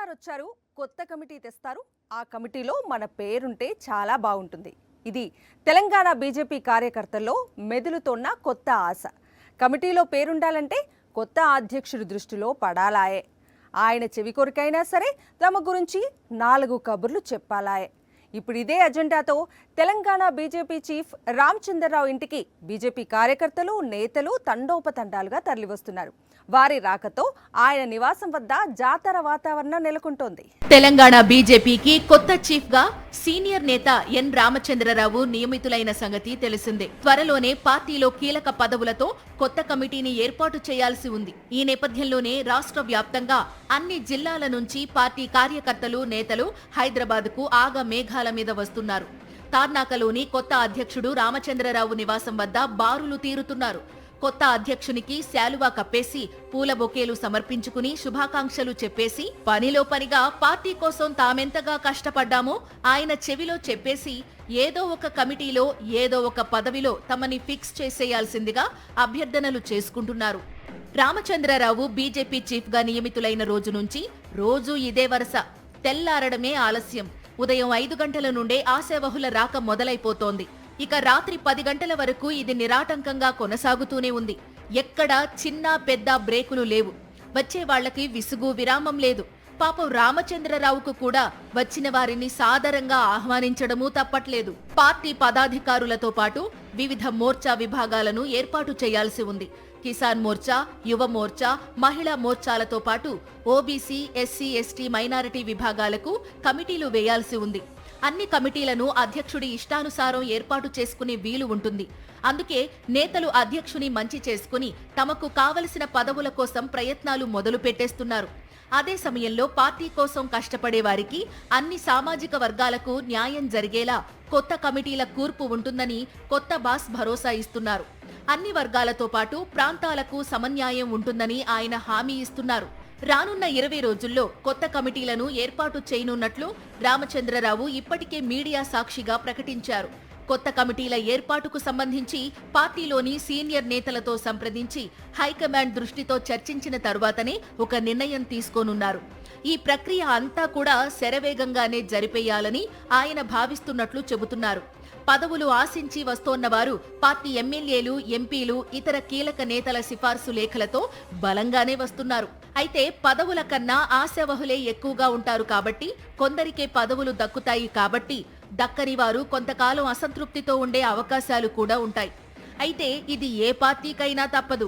సర్కార్ వచ్చారు, కొత్త కమిటీ తెస్తారు. ఆ కమిటీలో మన పేరుంటే చాలా బాగుంటుంది. ఇది తెలంగాణ బీజేపీ కార్యకర్తల్లో మెదులుతోన్న కొత్త ఆశ. కమిటీలో పేరుండాలంటే కొత్త అధ్యక్షుడి దృష్టిలో పడాలాయే. ఆయన చెవి కొరికైనా సరే తమ గురించి 4 కబుర్లు చెప్పాలాయే. ఇప్పుడు ఇదే అజెండాతో తెలంగాణ బీజేపీ చీఫ్ రామచంద్రరావు ఇంటికి బీజేపీ కార్యకర్తలు, నేతలు తండోపతండాలుగా తరలివస్తున్నారు. వారి రాకతో ఆయన నివాసం వద్ద జాతర వాతావరణం నెలకొంటోంది. తెలంగాణ బీజేపీకి కొత్త చీఫ్ గా సీనియర్ నేత ఎన్ రామచంద్రరావు నియమితులైన సంగతి తెలిసిందే. త్వరలోనే పార్టీలో కీలక పదవులతో కొత్త కమిటీని ఏర్పాటు చేయాల్సి ఉంది. ఈ నేపథ్యంలోనే రాష్ట్ర వ్యాప్తంగా అన్ని జిల్లాల నుంచి పార్టీ కార్యకర్తలు, నేతలు హైదరాబాద్ కు ఆగ మేఘాల మీద వస్తున్నారు. తార్నాకలోని కొత్త అధ్యక్షుడు రామచంద్రరావు నివాసం వద్ద బారులు తీరుతున్నారు. కొత్త అధ్యక్షునికి శాలువా కప్పేసి పూల బొకేలు సమర్పించుకుని శుభాకాంక్షలు చెప్పేసి పనిలో పనిగా పార్టీ కోసం తామెంతగా కష్టపడ్డామో ఆయన చెవిలో చెప్పేసి ఏదో ఒక కమిటీలో ఏదో ఒక పదవిలో తమని ఫిక్స్ చేసేయాల్సిందిగా అభ్యర్థనలు చేసుకుంటున్నారు. రామచంద్రరావు బీజేపీ చీఫ్ గా నియమితులైన రోజు నుంచి రోజూ ఇదే వరస. తెల్లారడమే ఆలస్యం. ఉదయం 5 గంటల నుండే ఆశావహుల రాక మొదలైపోతోంది. ఇక రాత్రి 10 గంటల వరకు ఇది నిరాటంకంగా కొనసాగుతూనే ఉంది. ఎక్కడా చిన్న పెద్ద బ్రేకులు లేవు. వచ్చే వాళ్లకి విసుగు విరామం లేదు. పాపం రామచంద్రరావుకు కూడా వచ్చిన వారిని సాదరంగా ఆహ్వానించడమూ తప్పట్లేదు. పార్టీ పదాధికారులతో పాటు వివిధ మోర్చా విభాగాలను ఏర్పాటు చేయాల్సి ఉంది. కిసాన్ మోర్చా, యువ మోర్చా, మహిళా మోర్చాలతో పాటు ఓబీసీ, ఎస్సీ, ఎస్టీ, మైనారిటీ విభాగాలకు కమిటీలు వేయాల్సి ఉంది. అన్ని కమిటీలను అధ్యక్షుడి ఇష్టానుసారం ఏర్పాటు చేసుకునే వీలు ఉంటుంది. అందుకే నేతలు అధ్యక్షుని మంచి చేసుకుని తమకు కావలసిన పదవుల కోసం ప్రయత్నాలు మొదలు పెట్టేస్తున్నారు. అదే సమయంలో పార్టీ కోసం కష్టపడే వారికి, అన్ని సామాజిక వర్గాలకు న్యాయం జరిగేలా కొత్త కమిటీల కూర్పు ఉంటుందని కొత్త బాస్ భరోసా ఇస్తున్నారు. అన్ని వర్గాలతో పాటు ప్రాంతాలకు సమన్యాయం ఉంటుందని ఆయన హామీ ఇస్తున్నారు. రానున్న 20 రోజుల్లో కొత్త కమిటీలను ఏర్పాటు చేయనున్నట్లు రామచంద్రరావు ఇప్పటికే మీడియా సాక్షిగా ప్రకటించారు. కొత్త కమిటీల ఏర్పాటుకు సంబంధించి పార్టీలోని సీనియర్ నేతలతో సంప్రదించి హైకమాండ్ దృష్టితో చర్చించిన తరువాతనే ఒక నిర్ణయం తీసుకోనున్నారు. ఈ ప్రక్రియ అంతా కూడా శరవేగంగానే జరిపేయాలని ఆయన భావిస్తున్నట్లు చెబుతున్నారు. పదవులు ఆశించి వస్తోన్న వారు పార్టీ ఎమ్మెల్యేలు, ఎంపీలు, ఇతర కీలక నేతల సిఫార్సు లేఖలతో బలంగానే వస్తున్నారు. అయితే పదవుల కన్నా ఆశావహులే ఎక్కువగా ఉంటారు కాబట్టి కొందరికే పదవులు దక్కుతాయి కాబట్టి దక్కని వారు కొంతకాలం అసంతృప్తితో ఉండే అవకాశాలు కూడా ఉంటాయి. అయితే ఇది ఏ పార్టీకైనా తప్పదు.